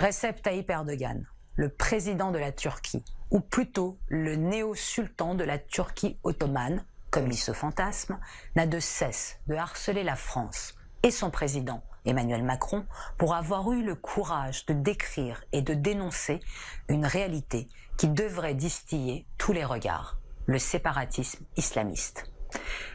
Recep Tayyip Erdogan, le président de la Turquie, ou plutôt le néo-sultan de la Turquie ottomane, comme il se fantasme, n'a de cesse de harceler la France et son président, Emmanuel Macron, pour avoir eu le courage de décrire et de dénoncer une réalité qui devrait distiller tous les regards, le séparatisme islamiste.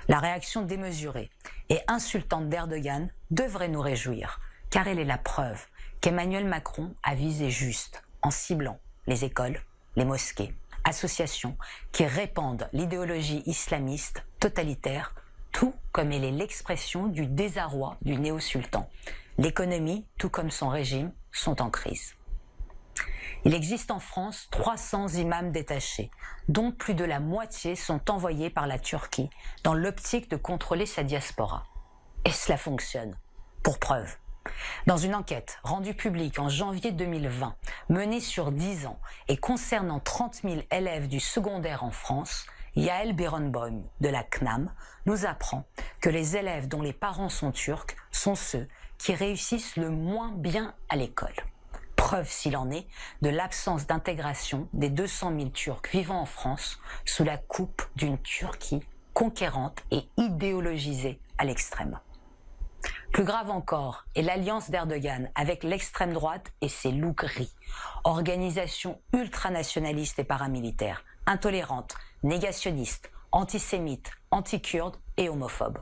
La réaction démesurée et insultante d'Erdogan devrait nous réjouir, car elle est la preuve qu'Emmanuel Macron a visé juste en ciblant les écoles, les mosquées, associations qui répandent l'idéologie islamiste totalitaire, tout comme elle est l'expression du désarroi du néo-sultan. L'économie, tout comme son régime, sont en crise. Il existe en France 300 imams détachés, dont plus de la moitié sont envoyés par la Turquie dans l'optique de contrôler sa diaspora. Et cela fonctionne. Pour preuve, dans une enquête rendue publique en janvier 2020, menée sur 10 ans et concernant 30 000 élèves du secondaire en France, Yael Berenboim de la CNAM nous apprend que les élèves dont les parents sont turcs sont ceux qui réussissent le moins bien à l'école. Preuve, s'il en est, de l'absence d'intégration des 200 000 Turcs vivant en France sous la coupe d'une Turquie conquérante et idéologisée à l'extrême. Plus grave encore est l'alliance d'Erdogan avec l'extrême droite et ses loups gris, organisation ultranationaliste et paramilitaire, intolérante, négationniste, antisémite, anti-kurde et homophobe.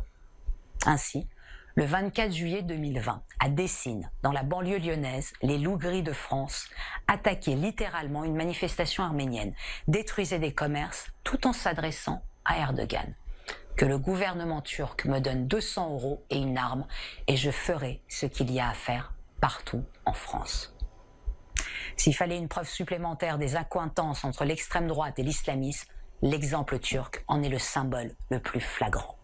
Ainsi, le 24 juillet 2020, à Dessines, dans la banlieue lyonnaise, les loups gris de France attaquaient littéralement une manifestation arménienne, détruisaient des commerces tout en s'adressant à Erdogan. Que le gouvernement turc me donne 200 € et une arme et je ferai ce qu'il y a à faire partout en France. S'il fallait une preuve supplémentaire des accointances entre l'extrême droite et l'islamisme, l'exemple turc en est le symbole le plus flagrant.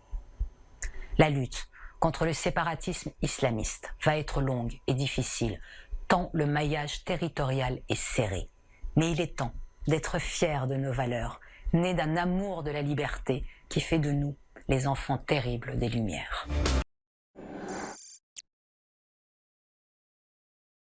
La lutte contre le séparatisme islamiste va être longue et difficile, tant le maillage territorial est serré. Mais il est temps d'être fiers de nos valeurs, nées d'un amour de la liberté qui fait de nous les enfants terribles des Lumières.